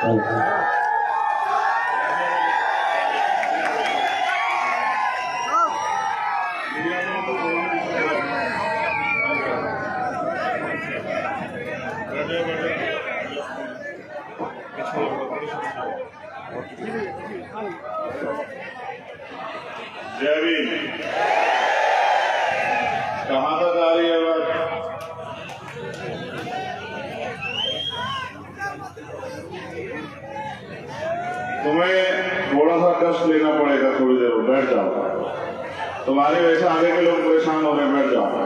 जय भीम। कहाँ तक आ रही है बात? तुम्हें थोड़ा सा कष्ट लेना पड़ेगा, थोड़ी देर बैठ जाओ। तुम्हारे वैसे आगे के लोग परेशान हो रहे हैं, बैठ जाओ।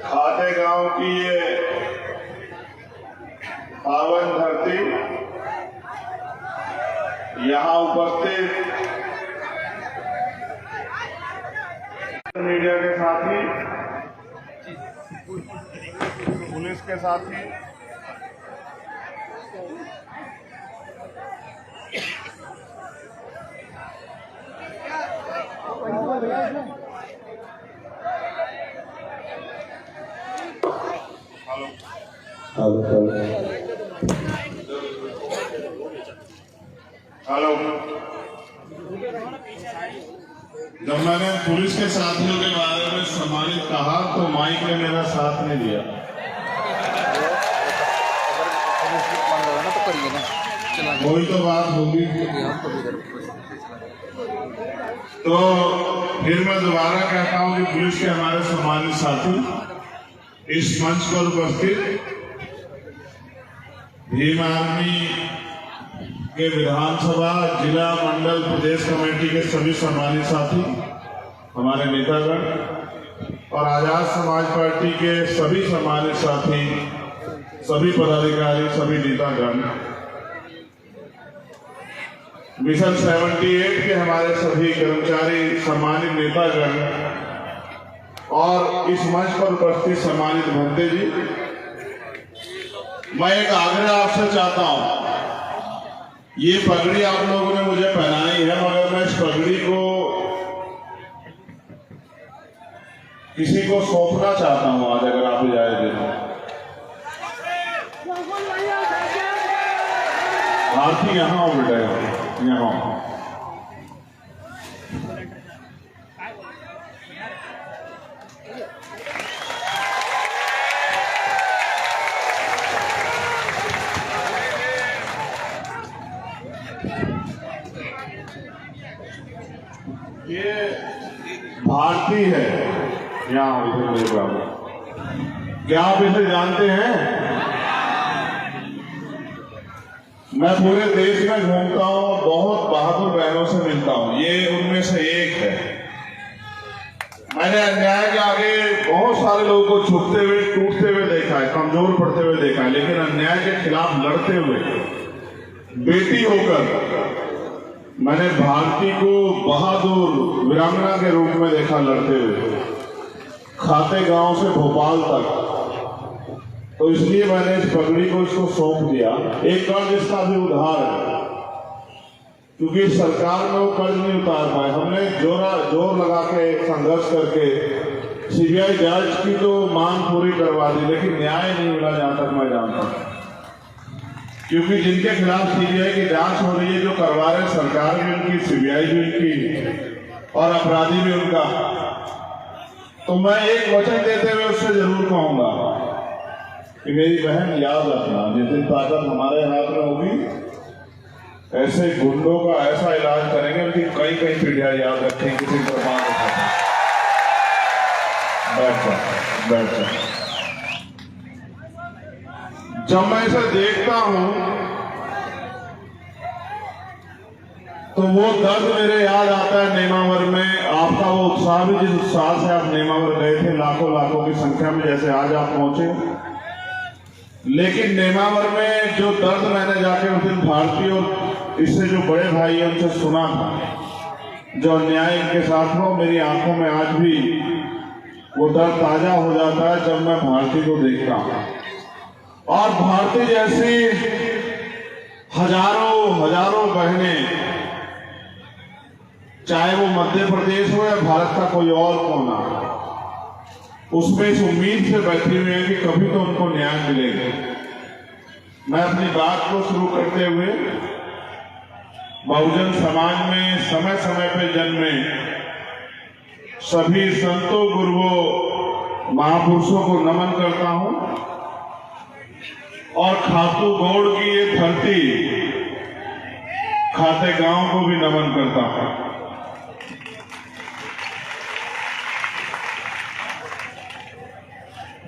खाते गांव की ये पावन धरती, यहाँ उपस्थित मीडिया के साथी, पुलिस के साथी, हेलो। जब मैंने पुलिस के साथियों के बारे में सम्मानित कहा तो माइक ने मेरा साथ नहीं दिया। वही तो बात होगी। तो फिर मैं दोबारा कहता हूं कि पुलिस के हमारे सम्मानित साथी, इस मंच पर उपस्थित भीम आर्मी के विधानसभा, जिला, मंडल, प्रदेश कमेटी के सभी सम्मानित साथी, हमारे नेतागण और आजाद समाज पार्टी के सभी सम्मानित साथी, सभी पदाधिकारी, सभी नेतागण, मिशन 78 के हमारे सभी कर्मचारी, सम्मानित नेतागण और इस मंच पर उपस्थित सम्मानित भंते जी, मैं एक आग्रह आपसे चाहता हूं। ये पगड़ी आप लोगों ने मुझे पहनाई है, मगर मैं इस पगड़ी को किसी को सौंपना चाहता हूं आज, अगर आप इजाजत दें। भारती यहाँ हो बेटा, यहाँ ये भारती है, यहाँ इधर मेरे बराबर। क्या आप इसे जानते हैं? मैं पूरे देश में घूमता हूँ, बहुत बहादुर बहनों से मिलता हूँ, ये उनमें से एक है। मैंने अन्याय के आगे बहुत सारे लोगों को झुकते हुए, टूटते हुए देखा है, कमजोर पड़ते हुए देखा है, लेकिन अन्याय के खिलाफ लड़ते हुए बेटी होकर मैंने भारती को बहादुर वीरांगना के रूप में देखा, लड़ते हुए खाते गांव से भोपाल तक। तो इसलिए मैंने इस पगड़ी को इसको सौंप दिया। एक कर्ज इसका भी उधार है, क्योंकि सरकार में वो कर्ज नहीं उतार पाए। हमने जोर लगा के संघर्ष करके सीबीआई जांच की तो मांग पूरी करवा दी, लेकिन न्याय नहीं मिला, जहां तक मैं जानता हूं। क्योंकि जिनके खिलाफ सीबीआई की जांच हो रही है, जो करवा रहे, सरकार भी उनकी, सीबीआई भी उनकी और अपराधी भी उनका। तो मैं एक वचन देते हुए उससे जरूर कहूंगा कि मेरी बहन याद रखना, जिस दिन ताकत हमारे हाथ में होगी, ऐसे गुंडों का ऐसा इलाज करेंगे उनकी कई पीढ़ियां याद रखेंगे। किसी पर मार बैठ जा। जब मैं इसे देखता हूं तो वो दर्द मेरे याद आता है नेमावर में। आपका वो उत्साह भी, जिस उत्साह से आप नेमावर गए थे, लाखों की संख्या में, जैसे आज आप पहुंचे, लेकिन नेमावर में जो दर्द मैंने जाके उस दिन भारती और इससे जो बड़े भाई हैं उनसे सुना था, जो अन्याय इनके साथ हो, मेरी आंखों में आज भी वो दर्द ताजा हो जाता है जब मैं भारती को देखता हूं। और भारती जैसी हजारों हजारों बहनें, चाहे वो मध्य प्रदेश हो या भारत का कोई और कोना, उसमें इस उम्मीद से बैठी हुई है कि कभी तो उनको न्याय मिलेगा। मैं अपनी बात को शुरू करते हुए बहुजन समाज में समय समय पर जन्मे सभी संतों, गुरुओं, महापुरुषों को नमन करता हूं और खातू गौड़ की ये धरती खाते गांव को भी नमन करता हूं।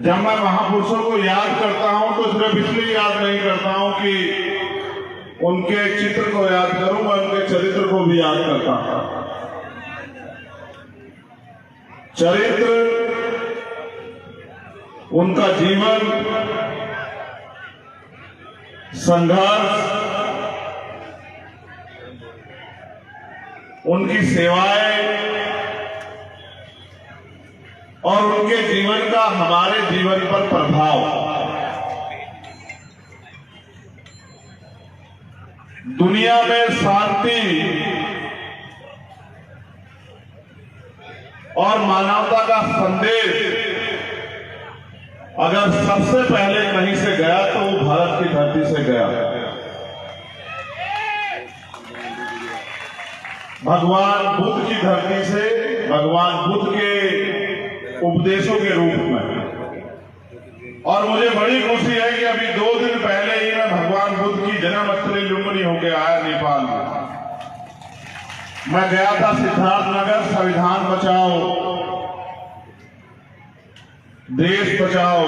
जब मैं महापुरुषों को याद करता हूं तो सिर्फ इसलिए याद नहीं करता हूं कि उनके चित्र को याद करूं, मैं उनके चरित्र को भी याद करता हूं। चरित्र, उनका जीवन, संघर्ष, उनकी सेवाएं और उनके जीवन का हमारे जीवन पर प्रभाव, दुनिया में शांति और मानवता का संदेश अगर सबसे पहले कहीं से गया तो वो भारत की धरती से गया। भगवान बुद्ध की धरती से, भगवान बुद्ध के उपदेशों के रूप में। और मुझे बड़ी खुशी है कि अभी 2 दिन पहले ही मैं भगवान बुद्ध की जन्मस्थली लुम्बिनी होकर आया नेपाल में। मैं गया था सिद्धार्थनगर। संविधान बचाओ, देश बचाओ,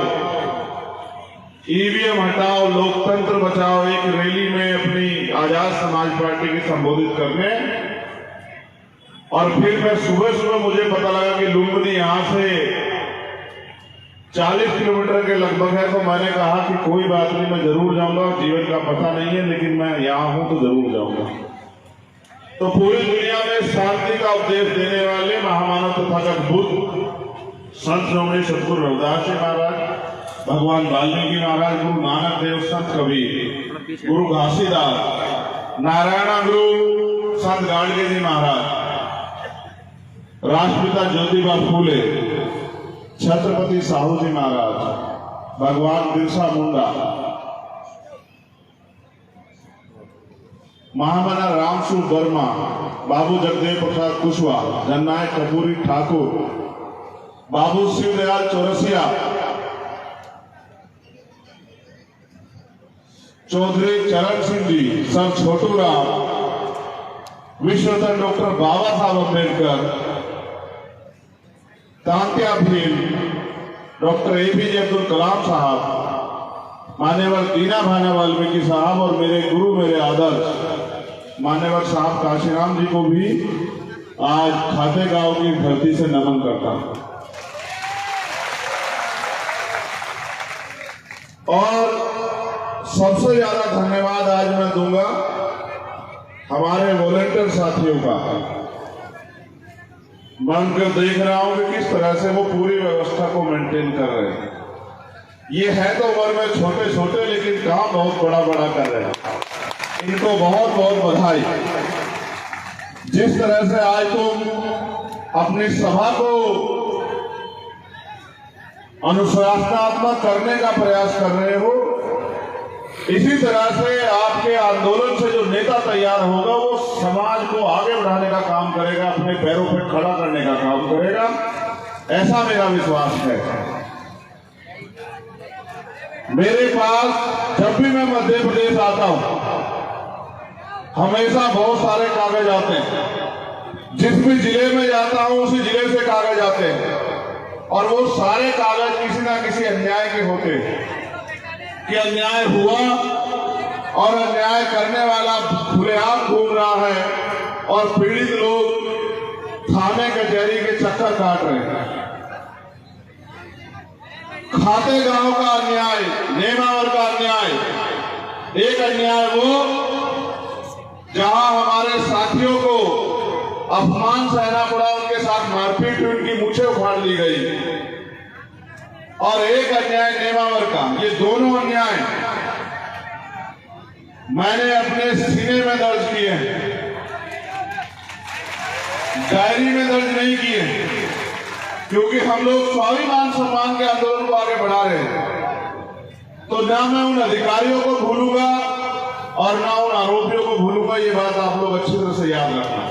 ईवीएम हटाओ, लोकतंत्र बचाओ एक रैली में अपनी आजाद समाज पार्टी की संबोधित करने। और फिर मैं सुबह सुबह मुझे पता लगा कि लुम्बिनी यहां से 40 किलोमीटर के लगभग है। तो मैंने कहा कि कोई बात नहीं, मैं जरूर जाऊंगा। जीवन का पता नहीं है लेकिन मैं यहां हूं तो जरूर जाऊंगा। तो पूरी दुनिया में शांति का उपदेश देने वाले महामानव तथागत बुद्ध, संत श्रोमणी सतगुरु रविदास जी महाराज, भगवान वाल्मीकि महाराज, गुरु नानक देव, संत कबीर, गुरु घासीदास, नारायण गुरु संत गाडगे जी महाराज, राष्ट्रपिता ज्योतिबा फूले, छत्रपति साहू जी महाराज, भगवान बिरसा मुंडा, महामना रामसु वर्मा, बाबू जगदेव प्रसाद कुशवाहा, जननायक कर्पूरी ठाकुर, बाबू शिवदयाल चौरसिया, चौधरी चरण सिंह जी, सर छोटू राम, विश्वरत्न डॉक्टर बाबा साहब अम्बेडकर, तांत्या भीम, डॉक्टर एपीजे अब्दुल कलाम साहब, मान्यवर दीना भाना वाल्मीकि साहब और मेरे गुरु, मेरे आदर्श मान्यवर साहब काशीराम जी को भी आज खाते गांव की धरती से नमन करता हूं। और सबसे ज्यादा धन्यवाद आज मैं दूंगा हमारे वॉलंटियर साथियों का। मैं उनको देख रहा हूं कि किस तरह से वो पूरी व्यवस्था को मेंटेन कर रहे हैं। ये है तो उम्र में छोटे छोटे लेकिन काम बहुत बड़ा बड़ा कर रहे हैं। इनको बहुत बहुत बधाई। जिस तरह से आज तुम अपनी सभा को अनुशासनात्मक करने का प्रयास कर रहे हो, इसी तरह से आपके आंदोलन से जो नेता तैयार होगा वो समाज को आगे बढ़ाने का काम करेगा, अपने पैरों पर खड़ा करने का काम करेगा, ऐसा मेरा विश्वास है। मेरे पास जब भी मैं मध्य प्रदेश आता हूं हमेशा बहुत सारे कागज आते हैं। जिस भी जिले में जाता हूं उसी जिले से कागज आते हैं और वो सारे कागज किसी ना किसी अन्याय के होते हैं कि अन्याय हुआ और अन्याय करने वाला खुलेआम घूम रहा है और पीड़ित लोग थाने कचहरी के चक्कर काट रहे हैं। खाते गांव का अन्याय, नेमावर का अन्याय, एक अन्याय वो जहां हमारे साथियों को अपमान सहना पड़ा, उनके साथ मारपीट हुई, उनकी मूछें उखाड़ ली गई। और एक अन्याय नेमावर का। ये दोनों अन्याय मैंने अपने सीने में दर्ज किए हैं, डायरी में दर्ज नहीं किए, क्योंकि हम लोग स्वाभिमान सम्मान के आंदोलन को आगे बढ़ा रहे हैं। तो ना मैं उन अधिकारियों को भूलूंगा और ना उन आरोपियों को भूलूंगा। ये बात आप लोग अच्छी तरह से याद रखना।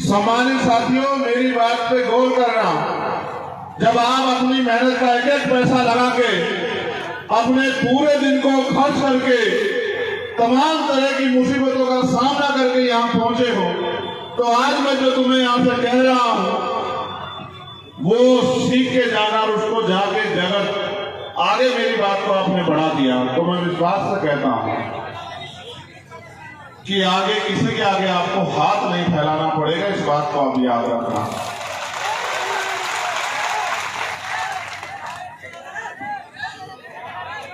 सम्मानित साथियों, मेरी बात पे गौर करना। जब आप अपनी मेहनत का एक एक पैसा लगा के अपने पूरे दिन को खर्च करके तमाम तरह की मुसीबतों का सामना करके यहाँ पहुंचे हो, तो आज मैं जो तुम्हें यहाँ से कह रहा हूं वो सीख के जाना और उसको जाके जगत आगे मेरी बात को आपने बढ़ा दिया। तो मैं विश्वास से कहता हूं कि आगे किसी के आगे आपको हाथ नहीं फैलाना पड़ेगा। इस बात को आप याद रखना।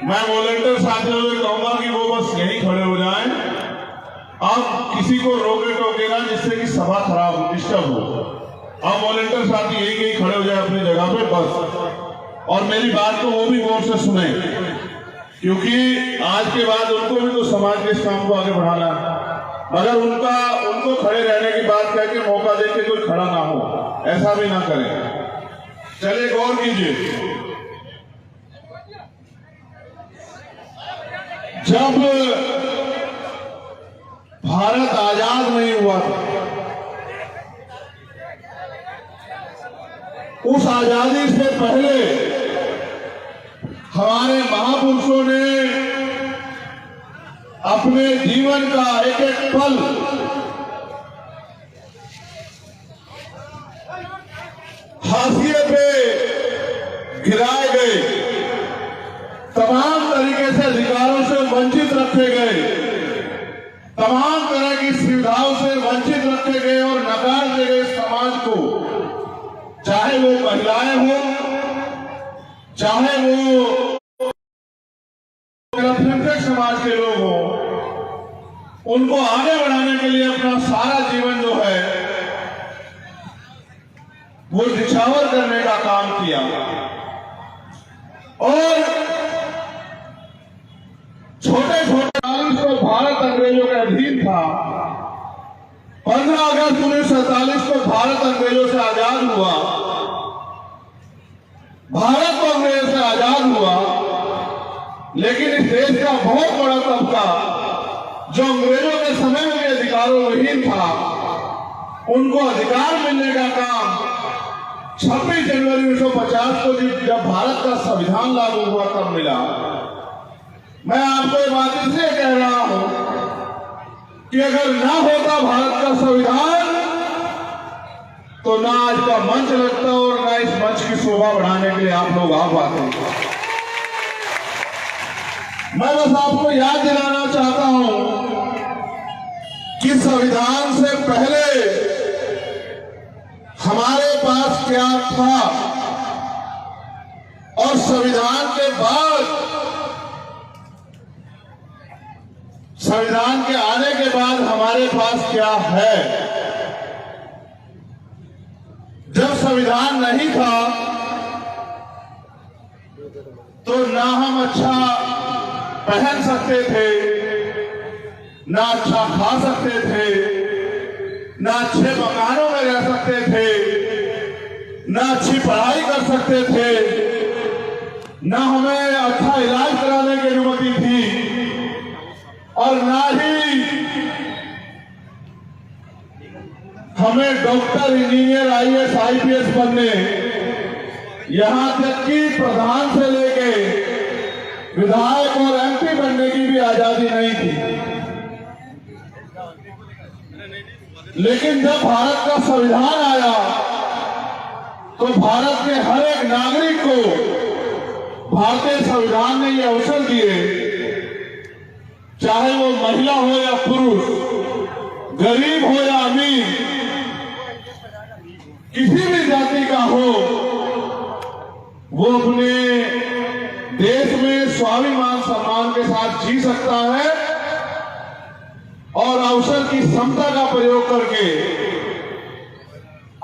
मैं वॉलंटियर साथियों से कहूंगा कि वो बस यहीं खड़े हो जाएं। अब किसी को रोके टोके ना, जिससे कि सभा खराब हो, डिस्टर्ब हो। अब वॉलंटियर साथी यहीं खड़े हो जाए अपनी जगह पे बस, और मेरी बात को वो भी गौर से सुने, क्योंकि आज के बाद उनको भी तो समाज के इस काम को आगे बढ़ाना है। अगर उनको खड़े रहने की बात कह के मौका दे के कोई खड़ा ना हो, ऐसा भी ना करें। चलिए गौर कीजिए। जब भारत आजाद नहीं हुआ था, उस आजादी से पहले हमारे महापुरुषों ने अपने जीवन का एक एक पल हाशिए पे गिराए गए, तमाम तरीके से अधिकारों से वंचित रखे गए, तमाम तरह की सुविधाओं से वंचित रखे गए और नकार दिए गए समाज को। चाहे वो महिलाएं हो, चाहे वो अल्पसंख्यक समाज के लोग हो, उनको आगे बढ़ाने के लिए अपना सारा जीवन जो है वो निछावर करने का काम किया। और छोटे छोटे को भारत अंग्रेजों के अधीन था। 15 अगस्त 1947 को भारत अंग्रेजों से आजाद हुआ। भारत तो अंग्रेजों से आजाद हुआ, लेकिन इस देश का बहुत बड़ा तबका जो अंग्रेजों के समय में भी अधिकारों विहीन था, उनको अधिकार मिलने का काम 26 जनवरी 1950 को जब भारत का संविधान लागू हुआ तब मिला। मैं आपको ये बात इसलिए कह रहा हूं कि अगर ना होता भारत का संविधान तो ना आज का मंच लगता और ना इस मंच की शोभा बढ़ाने के लिए आप लोग आ पाते। मैं बस आपको याद दिलाना चाहता हूं कि संविधान से पहले हमारे पास क्या था और संविधान के बाद, संविधान के आने के बाद हमारे पास क्या है। जब संविधान नहीं था तो ना हम अच्छा पहन सकते थे, ना अच्छा खा सकते थे, ना अच्छे मकानों में रह सकते थे, ना अच्छी पढ़ाई कर सकते थे, ना हमें अच्छा इलाज कराने की अनुमति थी, और ना ही हमें डॉक्टर, इंजीनियर, आईएएस, आईपीएस बनने, यहां तक कि प्रधान से लेके विधायक और एमपी बनने की भी आजादी नहीं थी। लेकिन जब भारत का संविधान आया तो भारत के हर एक नागरिक को भारतीय संविधान ने ये अवसर दिए, चाहे वो महिला हो या पुरुष, गरीब हो या अमीर, किसी भी जाति का हो, वो अपने देश में स्वाभिमान सम्मान के साथ जी सकता है और अवसर की समता का प्रयोग करके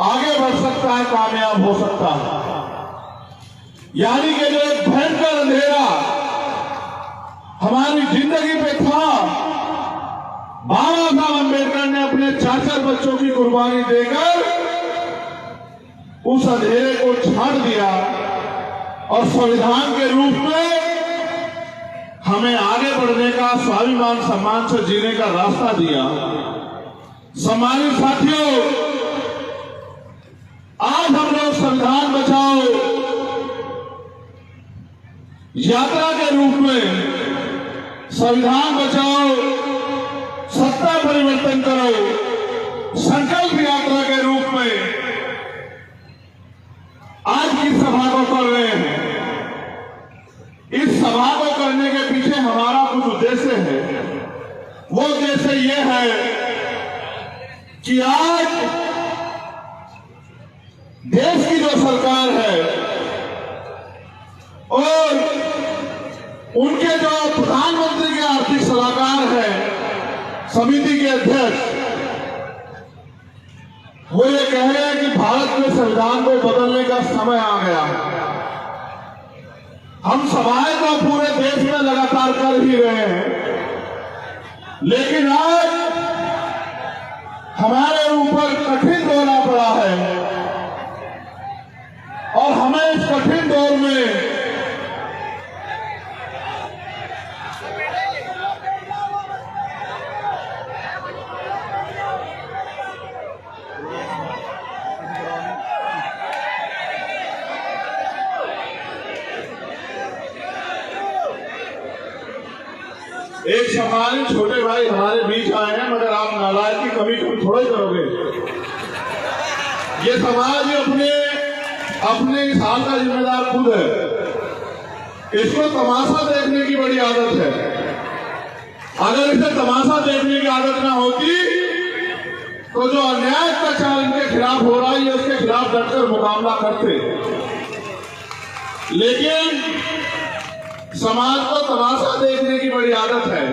आगे बढ़ सकता है, कामयाब हो सकता है। यानी कि जो एक भयंकर अंधेरा हमारी जिंदगी पे था, बाबा साहब अम्बेडकर ने अपने 4 बच्चों की कुर्बानी देकर उस अंधेरे को छाड़ दिया और संविधान के रूप में हमें आगे बढ़ने का, स्वाभिमान सम्मान से जीने का रास्ता दिया। सम्मानित साथियों, आज हम लोग संविधान बचाओ यात्रा के रूप में, संविधान बचाओ सत्ता परिवर्तन करो संकल्प यात्रा के रूप में आज की सभा को कर रहे हैं। इस सभा को करने के पीछे हमारा कुछ उद्देश्य है। वो उद्देश्य ये है कि आज देश की जो सरकार है और उनके जो प्रधानमंत्री के आर्थिक सलाहकार हैं, समिति के अध्यक्ष, वो ये कह रहे हैं कि भारत में संविधान को बदलने का समय आ गया है। हम सभाएं तो पूरे देश में लगातार कर ही रहे हैं, लेकिन आज हमारे ऊपर कठिन दौर आ पड़ा है और हमें इस कठिन दौर में एक सम्मानित छोटे भाई हमारे बीच आए हैं, मगर आप नालायक की कमी थोड़ा ही करोगे। ये समाज अपने इस हाल का जिम्मेदार खुद है। इसको तमाशा देखने की बड़ी आदत है। अगर इसे तमाशा देखने की आदत ना होती तो जो अन्याय अत्याचार इनके खिलाफ हो रहा है, उसके खिलाफ डटकर मुकाबला करते। लेकिन समाज को तमाशा देखने की बड़ी आदत है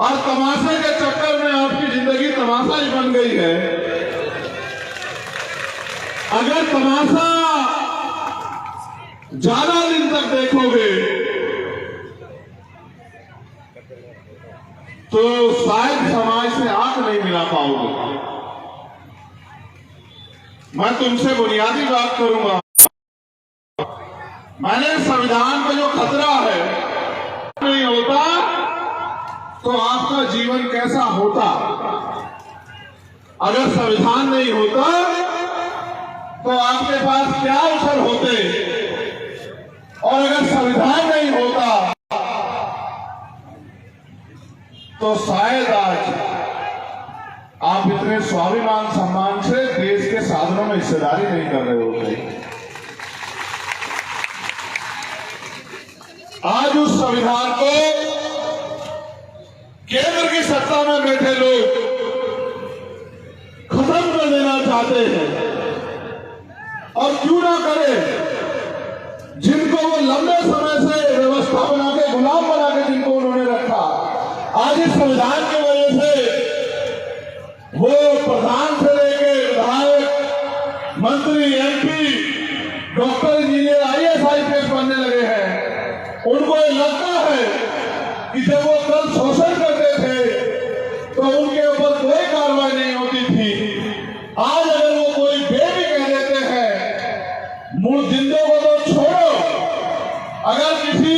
और तमाशे के चक्कर में आपकी जिंदगी तमाशा ही बन गई है। अगर तमाशा ज्यादा दिन तक देखोगे तो शायद समाज से आंख नहीं मिला पाओगे। मैं तुमसे बुनियादी बात करूंगा। मैंने संविधान का जो खतरा है नहीं होता तो आपका जीवन कैसा होता। अगर संविधान नहीं होता तो आपके पास क्या अवसर होते, और अगर संविधान नहीं होता तो शायद आज आप इतने स्वाभिमान सम्मान से देश के साधनों में हिस्सेदारी नहीं कर रहे होते। आज उस संविधान को केंद्र की सत्ता में बैठे लोग खत्म कर देना चाहते हैं। और क्यों ना करें, जिनको वो लंबे समय से व्यवस्था बना के, गुलाम बना के जिनको उन्होंने रखा, आज इस संविधान की वजह से वो प्रधान से लेके विधायक, मंत्री, MP, doctor, engineer, IAS, IPS बनने लगे हैं। उनको ये लगता है कि जब वो कल शोषण करते थे तो उनके ऊपर कोई कार्रवाई नहीं होती थी। आज अगर वो कोई बेबी कह देते हैं, मूल जिंदों को तो छोड़ो, अगर किसी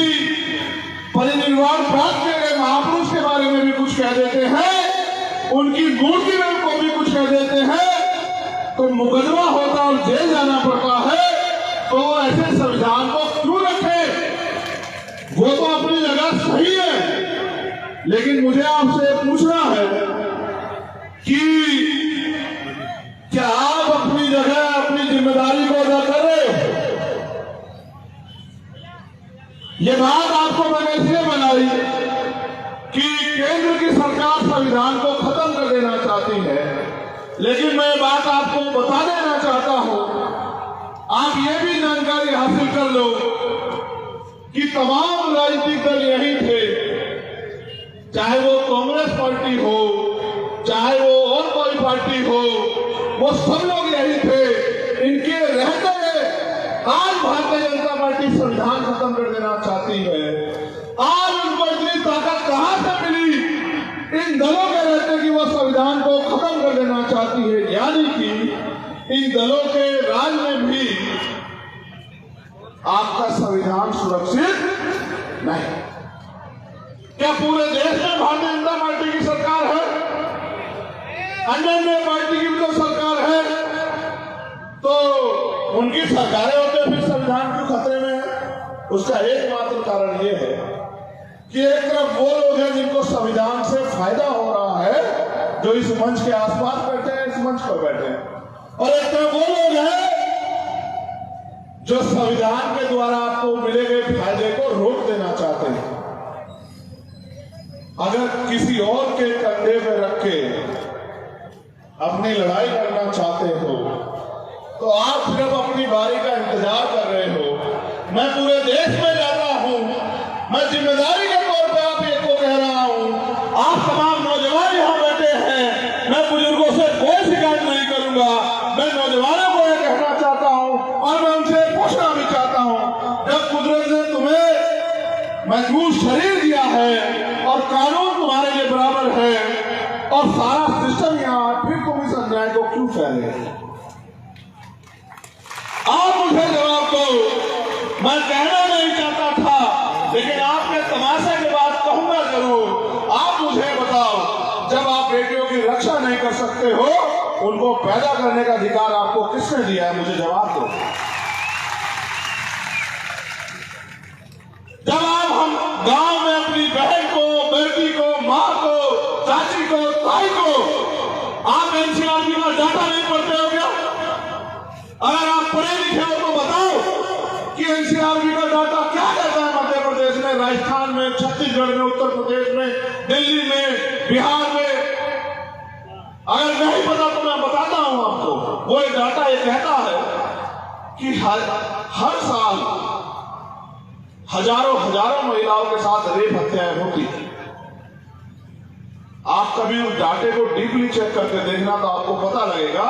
परिनिर्वाण प्राप्त किए गए महापुरुष के बारे में भी कुछ कह देते हैं, उनकी मूर्ति में को भी कुछ कह देते हैं, तो मुकदमा होता और जेल जाना पड़ता है। तो ऐसे संविधान को क्यों रखे? वो तो अपनी जगह सही है, लेकिन मुझे आपसे पूछना है कि क्या आप अपनी जगह, अपनी जिम्मेदारी को अदा कर रहे हो? ये बात आपको मैंने इसलिए बनाई कि केंद्र की सरकार संविधान को खत्म कर देना चाहती है, लेकिन मैं बात आपको बता देना चाहता हूं, आप ये भी जानकारी हासिल कर लो कि तमाम राजनीतिक दल यही थे, चाहे वो कांग्रेस पार्टी हो, चाहे वो और कोई पार्टी हो, वो सब लोग यही थे। इनके रहते आज भारतीय जनता पार्टी संविधान खत्म कर देना चाहती है। आज उनको इतनी ताकत कहां से मिली इन दलों के रहते कि वो संविधान को खत्म कर देना चाहती है, यानी कि इन दलों के राज में भी आपका संविधान सुरक्षित नहीं। क्या पूरे देश में भारतीय जनता पार्टी की सरकार है? अन्य पार्टी की भी तो सरकार है, तो उनकी सरकारें होते फिर संविधान क्यों खतरे में है? उसका एकमात्र कारण यह है कि एक तरफ वो लोग हैं जिनको संविधान से फायदा हो रहा है, जो इस मंच के आसपास बैठे हैं, इस मंच पर बैठे हैं, और एक तरफ वो लोग हैं जो संविधान के द्वारा आपको मिले गए फायदे को रोक देना चाहते हैं। अगर किसी और के कंधे पे रख के अपनी लड़ाई करना चाहते हो तो आप सिर्फ अपनी बारी का इंतजार कर रहे हो। मैं पूरे देश में जाता हूं, मैं जिम्मेदारी के तौर पे आप एक को कह रहा हूं, आप तमाम नौजवान यहां बैठे हैं, मैं बुजुर्गों से कोई शिकायत नहीं करूंगा। मैं नौजवानों को यह कहना चाहता हूं और मैं उनसे पूछना भी चाहता हूं, जब कुदरत ने तुम्हें मजबूत शरीर दिया है और कानून तुम्हारे लिए बराबर है और सारा सिस्टम यहाँ, फिर तुम इस अन्याय को क्यों फैले? आप मुझे जवाब दो। मैं कहना नहीं चाहता था, लेकिन आपके तमाशे के बाद कहूंगा जरूर। आप मुझे बताओ, जब आप बेटियों की रक्षा नहीं कर सकते हो, उनको पैदा करने का अधिकार आपको किसने दिया है? मुझे जवाब दो। जब आप हम गांव में अपनी बहन को, बेटी को, माँ को, चाची को, ताई को आप एनसीआरबी का डाटा नहीं पढ़ते हो क्या? अगर आप पढ़े लिखे हो तो बताओ कि एनसीआरबी का डाटा क्या कहता है मध्य प्रदेश में, राजस्थान में, छत्तीसगढ़ में, उत्तर प्रदेश में, दिल्ली में, बिहार में। अगर नहीं पता तो मैं बताता हूं आपको। वो एक डाटा ये कहता है कि हर साल हजारों महिलाओं के साथ रेप हत्याएं होती। आप कभी उस डाटे को डीपली चेक करके देखना तो आपको पता लगेगा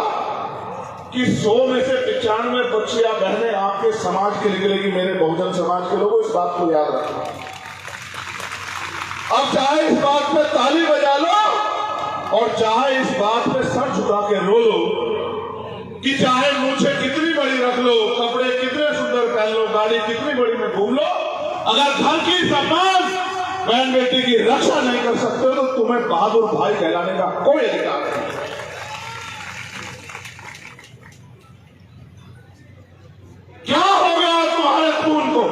कि 100 में से 95 बच्चियां बहनें आपके समाज के निकलेगी। मेरे बहुजन समाज के लोगों, इस बात को याद रखना। अब चाहे इस बात पे ताली बजा लो और चाहे इस बात पे सर झुका के रो लो कि चाहे मूछें कितनी बड़ी रख लो, कपड़े कितने सुंदर पहन लो, गाड़ी कितनी बड़ी में घूम लो, अगर घर की सम्मान बहन बेटी की रक्षा नहीं कर सकते हो तो तुम्हें बहादुर भाई कहलाने का कोई अधिकार नहीं। क्या हो गया तुम्हारे खून को?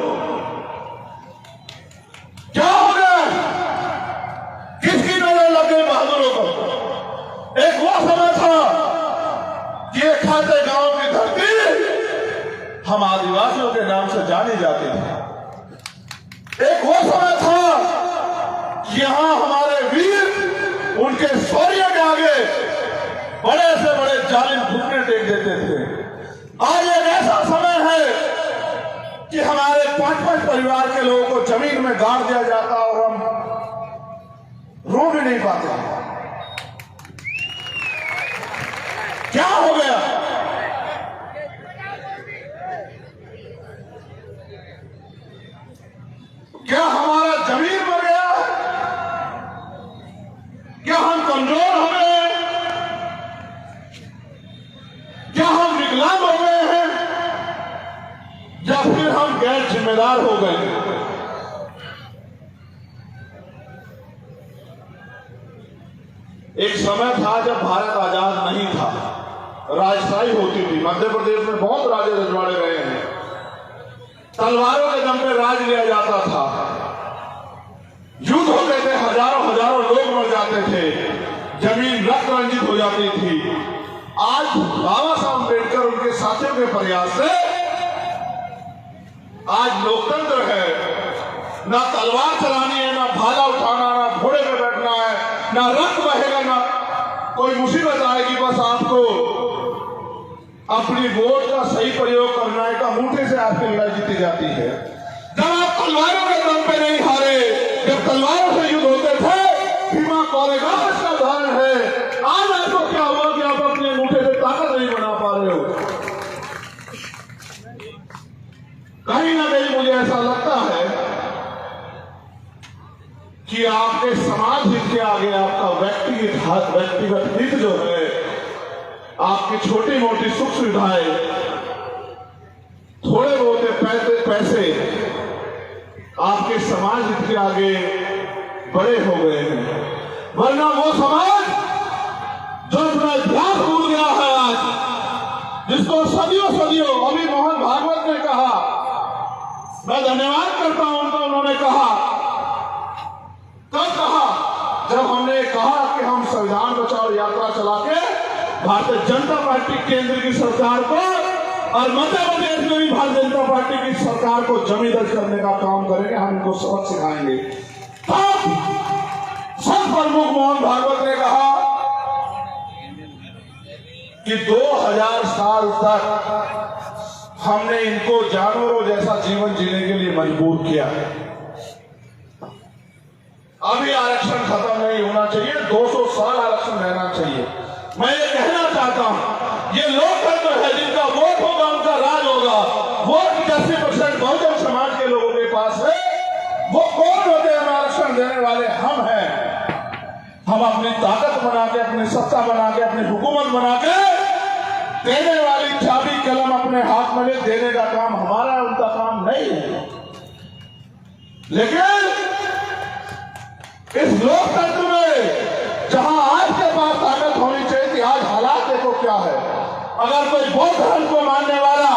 क्या हो गया? किसकी नजर लग गई बहादुरों को? एक वो समय था कि एक खाते गांव की धरती हम आदिवासियों के नाम से जानी जाती थी। एक वो समय था कि यहां हमारे वीर उनके शौर्य के आगे बड़े से बड़े जालिम घुटने टेक देते थे। आज एक ऐसा समय है कि हमारे 5-5 परिवार के लोगों को जमीन में गाड़ दिया जाता और हम रो भी नहीं पाते। क्या हो गया? क्या हमारा जमीन मर गया? क्या हम कमजोर हो गए? क्या हम विकलांग हो गए हैं? या फिर हम गैर जिम्मेदार हो गए? एक समय था जब भारत आजाद नहीं था, राजशाही होती थी। मध्य प्रदेश में बहुत राजे रजवाड़े रहे हैं, तलवारों के दम पे राज लिया जाता था, युद्ध होते थे, हजारों लोग मर जाते थे, जमीन रक्त रंजित हो जाती थी। आज बाबा साहब अम्बेडकर उनके साथियों के प्रयास से आज लोकतंत्र है। ना तलवार चलानी है, ना भाला उठाना, ना घोड़े पे बैठना है, ना रक्त बहेगा, ना कोई मुसीबत आएगी। बस आपको अपनी वोट का सही प्रयोग करना है। का मुठे से आपकी लड़ाई जीती जाती है। जब आप तलवारों के दम पे नहीं हारे, जब तलवारों से युद्ध होते थे, भीमा कोरेगांव का उदाहरण है। आज आपको क्या हुआ कि आप अपने मुठे से ताकत नहीं बना पा रहे हो? कि आपके समाज हित के आगे आपका व्यक्तिगत हित जो है, आपकी छोटी मोटी सुख सुविधाएं, थोड़े बहुत पैसे आपके समाज हित के आगे बड़े हो गए हैं। वरना वो समाज जो अपना इतिहास भूल गया है आज, जिसको सदियों अभी मोहन भागवत ने कहा, मैं धन्यवाद करता हूं उनका, उन्होंने कहा, कब कहा? जब हमने कहा कि हम संविधान बचाओ यात्रा चला के भारतीय जनता पार्टी केंद्र की सरकार को और मध्य प्रदेश में भी भारतीय जनता पार्टी की सरकार को जमी दर्ज करने का काम करेंगे, हम इनको सबक सिखाएंगे। तब सब प्रमुख मोहन भागवत ने कहा कि 2000 साल तक हमने इनको जानवरों जैसा जीवन जीने के लिए मजबूर किया। अभी आरक्षण खत्म नहीं होना चाहिए, 200 साल आरक्षण रहना चाहिए। मैं ये कहना चाहता हूं, ये लोकतंत्र है, जिनका वोट होगा उनका राज होगा। वोट 80% बहुजन समाज के लोगों के पास है। वो कौन होते हैं आरक्षण देने वाले? हम हैं। हम अपनी ताकत बना के, अपनी सत्ता बना के, अपनी हुकूमत बना के देने वाली चाबी कलम अपने हाथ में ले, देने का काम हमारा है, उनका काम नहीं है। लेकिन इस लोकतंत्र में जहां आपके पास ताकत होनी चाहिए थी, आज हालात देखो क्या है। अगर कोई बौद्ध धर्म को मानने वाला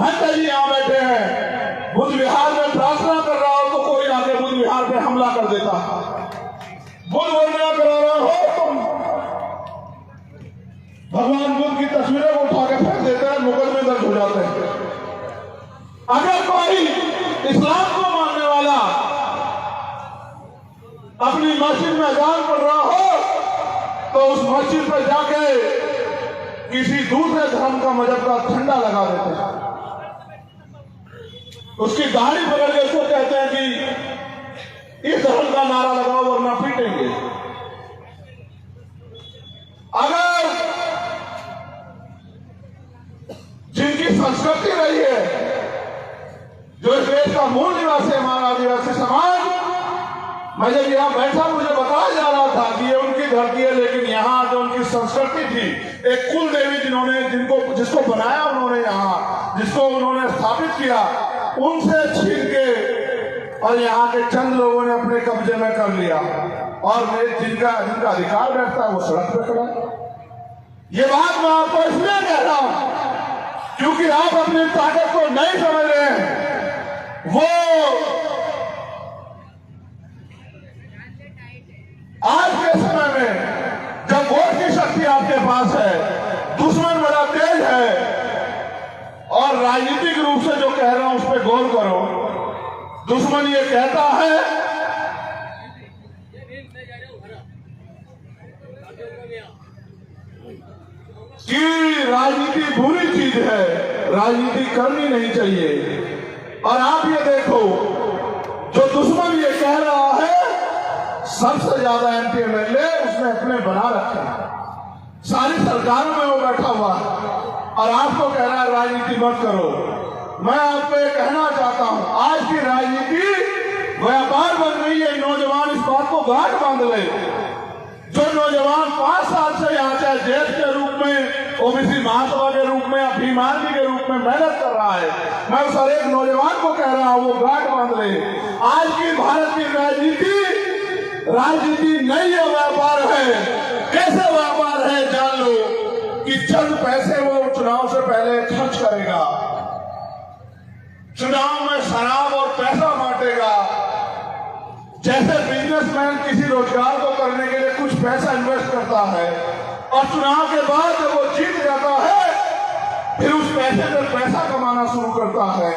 भक्त जी यहां बैठे हैं, बुद्ध विहार में प्रार्थना कर रहा हो तो कोई आके बुद्ध विहार पे हमला कर देता। बुद्ध वंदना करा रहा हो तुम, भगवान बुद्ध की तस्वीरें को उठा के फेंक देते हैं, मुकदमे दर्ज हो जाते हैं। अगर कोई इस्लाम को मानने वाला अपनी मस्जिद में अजान पढ़ रहा हो तो उस मस्जिद पर जाके किसी दूसरे धर्म का मजहब का झंडा लगा देते हैं, उसकी दाढ़ी पकड़ के उसको कहते हैं कि इस धर्म का नारा लगाओ वरना पीटेंगे। अगर जिनकी संस्कृति रही है, जो इस देश का मूल निवासी हमारा आदिवासी समाज, मैं जब यहाँ बैठा मुझे बताया जा रहा था कि ये उनकी धरती है, लेकिन यहाँ जो उनकी संस्कृति थी, एक कुल देवी जिसको बनाया उन्होंने, यहाँ जिसको उन्होंने स्थापित किया, उनसे छीन के और यहाँ के चंद लोगों ने अपने कब्जे में कर लिया। और जिनका अधिकार बैठता है वो सड़क पे खड़ा है। ये बात मैं आपको इसलिए कह रहा हूं क्योंकि आप अपनी ताकत को नहीं समझ रहे हैं। वो आज के समय में जब वोट की शक्ति आपके पास है, दुश्मन बड़ा तेज है, और राजनीतिक रूप से जो कह रहा हूं उस पर गौर करो। दुश्मन ये कहता है कि राजनीति बुरी चीज है, राजनीति करनी नहीं चाहिए। और आप ये देखो, जो दुश्मन ये कह रहा है, सबसे ज्यादा एमपी एमएलए उसने अपने बना रखे हैं, सारी सरकारों में वो बैठा हुआ है, और आपको कह रहा है राजनीति मत करो। मैं आपको ये कहना चाहता हूं, आज की राजनीति व्यापार बन रही है। नौजवान इस बात को गांठ बांध ले। जो नौजवान 5 साल से यहाँ चाहे जेठ के रूप में, ओबीसी महासभा के रूप में या भीम आर्मी के रूप में मेहनत कर रहा है, मैं उस हर एक नौजवान को कह रहा हूं वो गांठ बांध ले। आज की भारत की राजनीति नहीं है, व्यापार है। कैसे व्यापार है जान लो कि चंद पैसे वो चुनाव से पहले खर्च करेगा, चुनाव में शराब और पैसा बांटेगा। जैसे बिजनेसमैन किसी रोजगार को करने के लिए कुछ पैसा इन्वेस्ट करता है और चुनाव के बाद जब वो जीत जाता है फिर उस पैसे से पैसा कमाना शुरू करता है।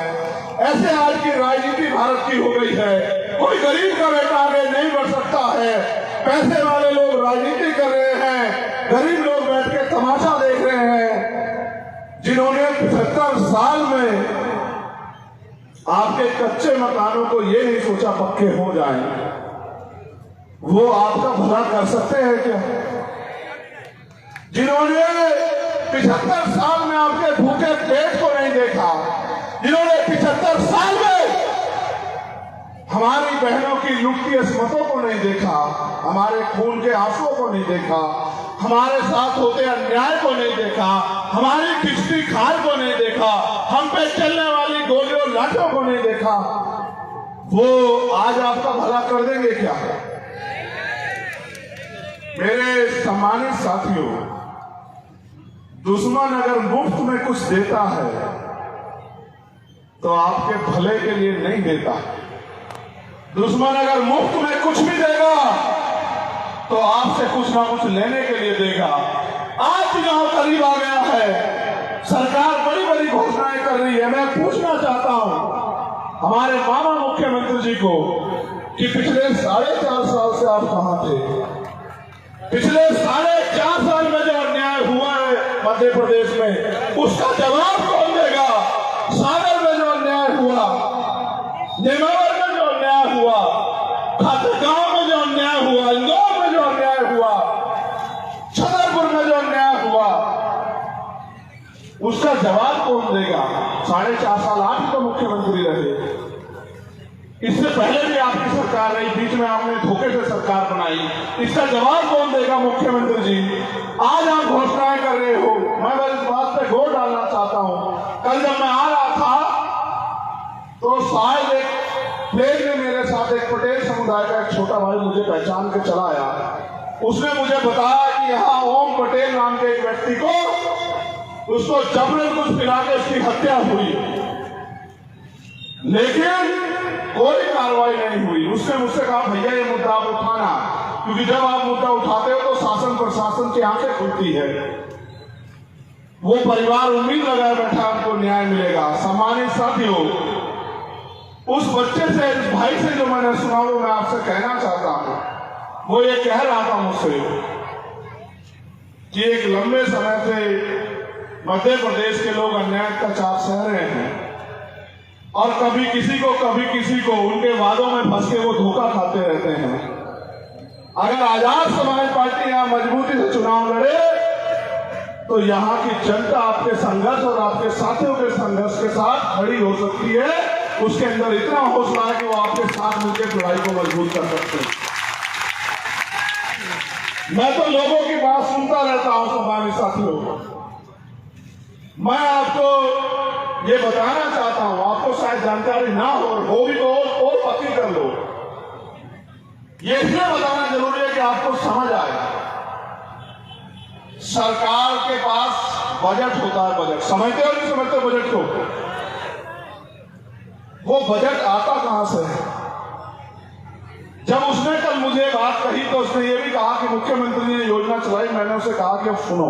ऐसे आज की राजनीति भारत की हो गई है। कोई गरीब का बेटा आगे नहीं बढ़ सकता है। पैसे वाले लोग राजनीति कर रहे हैं, गरीब लोग बैठ के तमाशा देख रहे हैं। जिन्होंने 75 साल में आपके कच्चे मकानों को ये नहीं सोचा पक्के हो जाएं, वो आपका भला कर सकते हैं क्या? जिन्होंने 75 साल में आपके भूखे पेट को नहीं देखा, जिन्होंने 75 साल में हमारी बहनों की लुटती असमतों को नहीं देखा, हमारे खून के आंसुओं को नहीं देखा, हमारे साथ होते अन्याय को नहीं देखा, हमारी किश्ती खाल को नहीं देखा, हम पे चलने वाली गोलियों लाठों को नहीं देखा, वो आज आपका भला कर देंगे क्या? मेरे सम्मानित साथियों, दुश्मन अगर मुफ्त में कुछ देता है तो आपके भले के लिए नहीं देता। दुश्मन अगर मुफ्त में कुछ भी देगा तो आपसे कुछ ना कुछ लेने के लिए देगा। आज चुनाव करीब आ गया है, सरकार बड़ी बड़ी घोषणाएं कर रही है। मैं पूछना चाहता हूं हमारे माननीय मुख्यमंत्री जी को कि पिछले 4.5 साल से आप कहां थे? पिछले 4.5 साल में जो अन्याय हुआ है मध्य प्रदेश में, उसका जवाब कौन देगा? सागर में जो अन्याय हुआ, नेमावर में जो अन्याय हुआ, खातेगांव में जो अन्याय हुआ, इंदौर में जो अन्याय हुआ, छतरपुर में जो अन्याय हुआ, उसका जवाब कौन देगा? 4.5 साल आप ही तो मुख्यमंत्री रहे। इससे पहले भी आपकी सरकार रही, बीच में आपने धोखे से सरकार बनाई। इसका जवाब कौन देगा? मुख्यमंत्री जी। आज आप घोषणाएं कर रहे हो, मैं बस इस बात पे जोर डालना चाहता हूं। कल जब मैं आ रहा था तो शायद एक प्लेन में मेरे साथ एक पटेल समुदाय का एक छोटा भाई मुझे पहचान के चला आया। उसने मुझे बताया कि यहाँ ओम पटेल नाम के एक व्यक्ति को, उसको जबरन कुछ पिला के उसकी हत्या हुई, लेकिन कोई कार्रवाई नहीं हुई। उसने मुझसे कहा भैया ये मुद्दा आप उठाना, क्योंकि जब आप मुद्दा उठाते हो तो शासन प्रशासन की आंखें खुलती है। वो परिवार उम्मीद लगाए बैठा आपको न्याय मिलेगा। सम्मानित साथियों, उस बच्चे से, इस भाई से जो मैंने सुना वो मैं आपसे कहना चाहता हूं। वो ये कह रहा था मुझसे कि एक लंबे समय से मध्य प्रदेश के लोग अन्याय अत्याचार सह रहे हैं और कभी किसी को उनके वादों में फंस के वो धोखा खाते रहते हैं। अगर आजाद समाज पार्टी यहां मजबूती से चुनाव लड़े तो यहां की जनता आपके संघर्ष और आपके साथियों के संघर्ष के साथ खड़ी हो सकती है। उसके अंदर इतना हौसला है कि वो आपके साथ मिलकर लड़ाई को मजबूत कर सकते हैं। मैं तो लोगों की बात सुनता रहता हूं सम्मानित साथियों। मैं आपको ये बताना चाहता हूं, आपको शायद जानकारी ना हो भी तो और पक्की कर लो। ये इसलिए बताना जरूरी है कि आपको समझ आए। सरकार के पास बजट होता है, बजट समझते हो नहीं समझते बजट को? वो बजट आता कहां से है? जब उसने कल मुझे बात कही तो उसने ये भी कहा कि मुख्यमंत्री ने योजना चलाई। मैंने उसे कहा कि अब सुनो,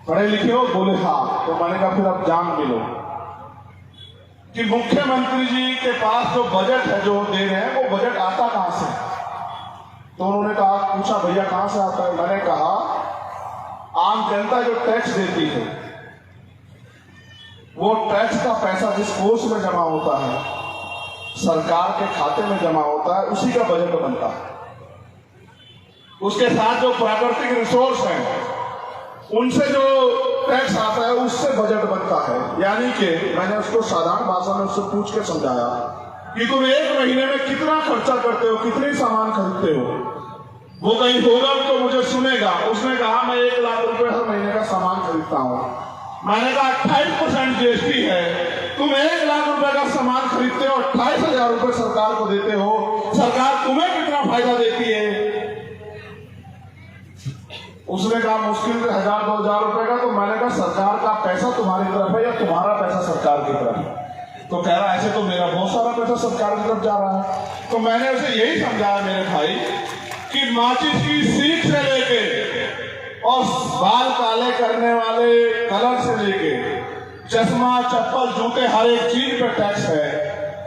पढ़े लिखे हो? बोले हाँ। तो मैंने कहा फिर अब जान मिलो कि मुख्यमंत्री जी के पास जो बजट है जो दे रहे हैं वो बजट आता कहां से? तो उन्होंने कहा, पूछा भैया कहां से आता है? मैंने कहा आम जनता जो टैक्स देती है वो टैक्स का पैसा जिस कोष में जमा होता है, सरकार के खाते में जमा होता है, उसी का बजट बनता है। उसके साथ जो प्राकृतिक रिसोर्स हैं उनसे जो टैक्स आता है उससे बजट बनता है। यानी कि मैंने उसको साधारण भाषा में उससे पूछ के समझाया कि तुम एक महीने में कितना खर्चा करते हो, कितने सामान खरीदते हो? वो कहीं होगा तो मुझे सुनेगा। उसने कहा मैं 1 लाख रुपए हर महीने का सामान खरीदता हूँ। मैंने कहा 28% जीएसटी है, तुम 1 लाख रुपए का सामान खरीदते हो, 28,000 रुपए सरकार को देते हो, सरकार तुम्हें कितना फायदा देती है? उसने कहा मुश्किल से 1,000-2,000 रुपए का। तो मैंने कहा सरकार का पैसा तुम्हारी तरफ है या तुम्हारा पैसा सरकार की तरफ है? तो कह रहा ऐसे तो मेरा बहुत सारा पैसा सरकार की तरफ जा रहा है। तो मैंने उसे यही समझाया मेरे भाई कि माचिस की सीख से लेके और बाल काले करने वाले कलर से लेके चश्मा, चप्पल, जूते, हर एक चीज पे टैक्स है।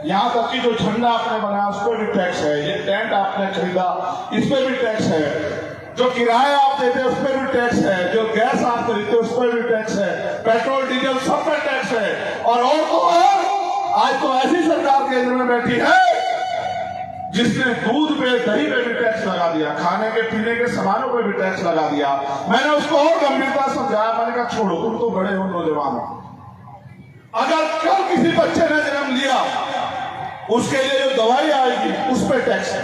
यहाँ तक कि जो झंडा आपने बनाया उस पर भी टैक्स है, ये टेंट आपने खरीदा इस पर भी टैक्स है, जो किराया आप देते हैं उस पर भी टैक्स है, जो गैस आप खरीदते उस पर भी टैक्स है, पेट्रोल डीजल सब पर टैक्स है। और तो आज तो ऐसी सरकार केंद्र में बैठी है जिसने दूध पे, दही पे भी टैक्स लगा दिया, खाने के पीने के सामानों पे भी टैक्स लगा दिया। मैंने उसको और गंभीरता समझाया। मैंने कहा छोड़ो, तुम तो बड़े हो, नौजवान हो। अगर कल किसी बच्चे ने जन्म लिया उसके लिए जो दवाई आएगी उस पर टैक्स है,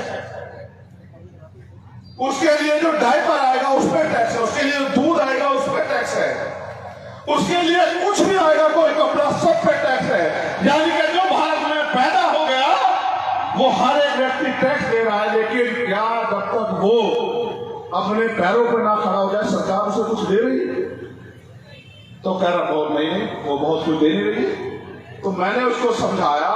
उसके लिए जो डायपर आएगा उस पर टैक्स है, उसके लिए जो दूध आएगा उस पर टैक्स है, उसके लिए कुछ भी आएगा कोई कपड़ा सब पे टैक्स है। यानी कि जो भारत में पैदा हो गया वो हर एक व्यक्ति टैक्स दे रहा है, लेकिन क्या जब तक वो अपने पैरों पर ना खड़ा हो जाए सरकार उसे कुछ दे रही है? तो कह रहा बहुत नहीं, वो बहुत कुछ दे नहीं रही। तो मैंने उसको समझाया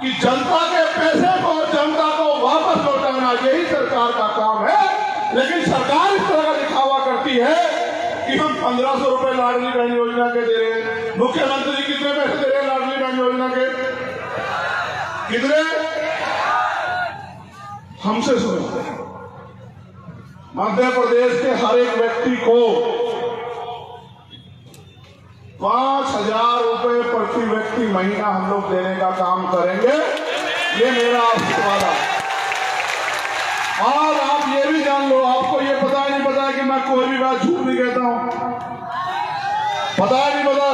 कि जनता के पैसे को जनता को वापस लौटाना यही सरकार का काम है, लेकिन सरकार इस तरह का दिखावा करती है कि हम 1500 रुपए लाडली बहन योजना के दे रहे हैं। मुख्यमंत्री कितने पैसे दे रहे हैं लाडली बहन योजना के? कितने? हमसे सुनो, मध्य प्रदेश के हर एक व्यक्ति को 5000 रुपए प्रति व्यक्ति महीना हम लोग देने का काम करेंगे, ये मेरा आपसे वादा। और आप ये भी जान लो, आपको ये पता नहीं पता कि मैं कोई भी बात झूठ नहीं कहता हूं, पता नहीं पता,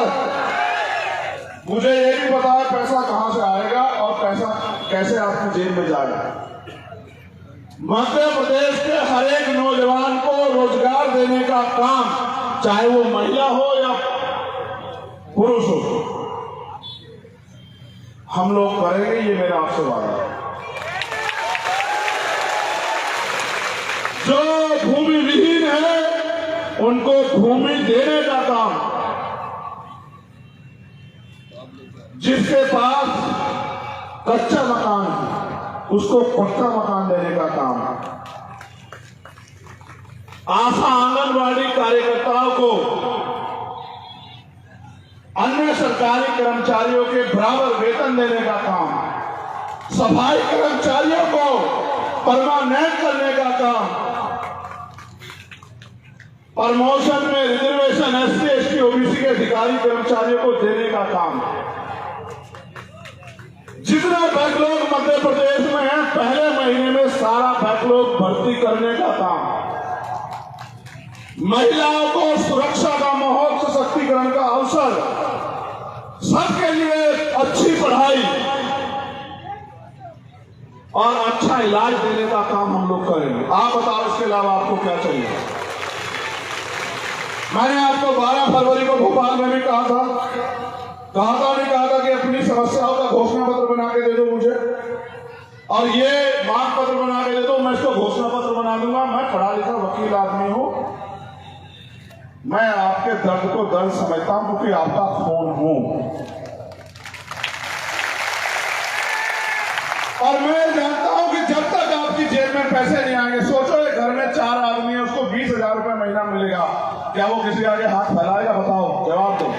मुझे ये भी पता है पैसा कहां से आएगा और पैसा कैसे आपकी जेब में जाएगा। मध्य प्रदेश के हर एक नौजवान को रोजगार देने का काम, चाहे वो महिला हो या पुरुष हो, हम लोग करेंगे, ये मेरा आपसे वादा है। जो भूमि विहीन है उनको भूमि देने का काम, जिसके पास कच्चा मकान है उसको पक्का मकान देने का काम, आशा आंगनवाड़ी कार्यकर्ताओं को अन्य सरकारी कर्मचारियों के बराबर वेतन देने का काम, सफाई कर्मचारियों को परमानेंट करने का काम, प्रमोशन में रिजर्वेशन एससी एसटी ओबीसी के अधिकारी कर्मचारियों को देने का काम, जितना बैकलॉग मध्य प्रदेश में है पहले महीने में सारा बैकलॉग भर्ती करने का काम, महिलाओं को सुरक्षा का माहौल, सशक्तिकरण का अवसर, सबके लिए अच्छी पढ़ाई और अच्छा इलाज देने का काम हम लोग करेंगे। आप बताओ इसके अलावा आपको क्या चाहिए? मैंने आपको 12 फरवरी को भोपाल में भी कहा था कि अपनी समस्याओं का घोषणा पत्र बना के दे दो मुझे, और ये मांग पत्र बना के दे दो, मैं इसको घोषणा पत्र बना दूंगा। मैं पढ़ा लिखा वकील आदमी हूं, मैं आपके दर्द को दर्द समझता हूं क्योंकि आपका खून हूं, और मैं जानता हूं कि जब तक आपकी जेब में पैसे नहीं आएंगे, सोचो एक घर में 4 आदमी है, उसको 20,000 रुपए महीना मिलेगा, क्या वो किसी आगे हाथ फैलाएगा? बताओ, जवाब दो।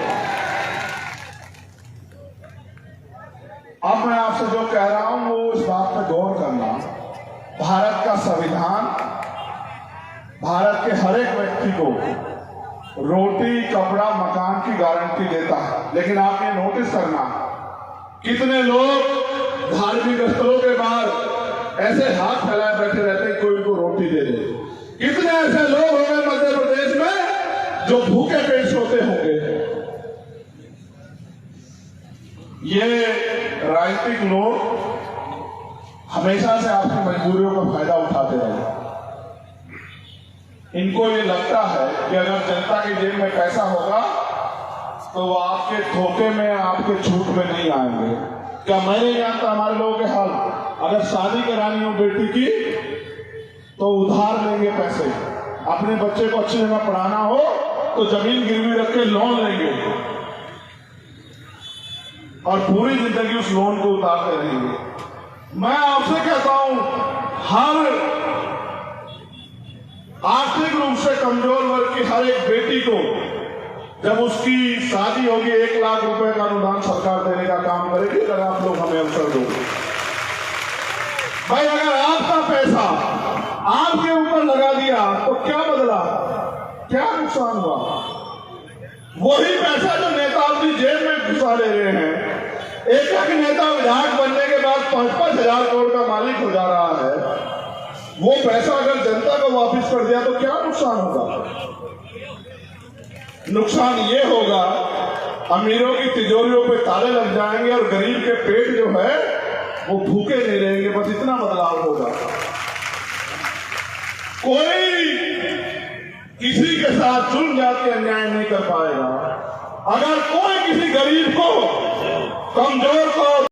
अब मैं आपसे जो कह रहा हूं वो इस बात पर गौर करना, भारत का संविधान भारत के हर एक व्यक्ति को रोटी, कपड़ा, मकान की गारंटी देता है, लेकिन आप ये नोटिस करना कितने लोग धार्मिक स्थलों के बाहर ऐसे हाथ फैलाए बैठे रहते हैं कोई उनको रोटी दे दे। कितने ऐसे लोग होंगे मध्य प्रदेश में जो भूखे पेट सोते होंगे। ये राजनीतिक लोग हमेशा से आपकी मजबूरियों का फायदा उठाते रहे। इनको ये लगता है कि अगर जनता की जेब में पैसा होगा तो वो आपके धोखे में, आपके छूट में नहीं आएंगे। क्या मैं नहीं जानता हमारे लोगों के हाल? अगर शादी करानी हो बेटी की तो उधार लेंगे पैसे, अपने बच्चे को अच्छी जगह पढ़ाना हो तो जमीन गिरवी रख के लोन लेंगे और पूरी जिंदगी उस लोन को उतारते रहेंगे। मैं आपसे कहता हूं, हर आर्थिक रूप से कमजोर वर्ग की हर एक बेटी को जब उसकी शादी होगी 1 लाख रुपए का अनुदान सरकार देने का काम करेगी, अगर आप लोग हमें अवसर दोगे। भाई अगर आपका पैसा आपके ऊपर लगा दिया तो क्या बदला, क्या नुकसान हुआ? वही पैसा जो नेता अपनी जेब में घुसा ले रहे हैं, एक नेता विधायक बनने के बाद 5-5 हजार करोड़ का मालिक हो जा रहा है, वो पैसा अगर जनता को वापस कर दिया तो क्या नुकसान होगा? नुकसान ये होगा, अमीरों की तिजोरियों पे ताले लग जाएंगे और गरीब के पेट जो है वो भूखे नहीं रहेंगे, बस इतना बदलाव होगा। कोई किसी के साथ जुल्म जाति अन्याय नहीं कर पाएगा। अगर कोई किसी गरीब को, कमजोर को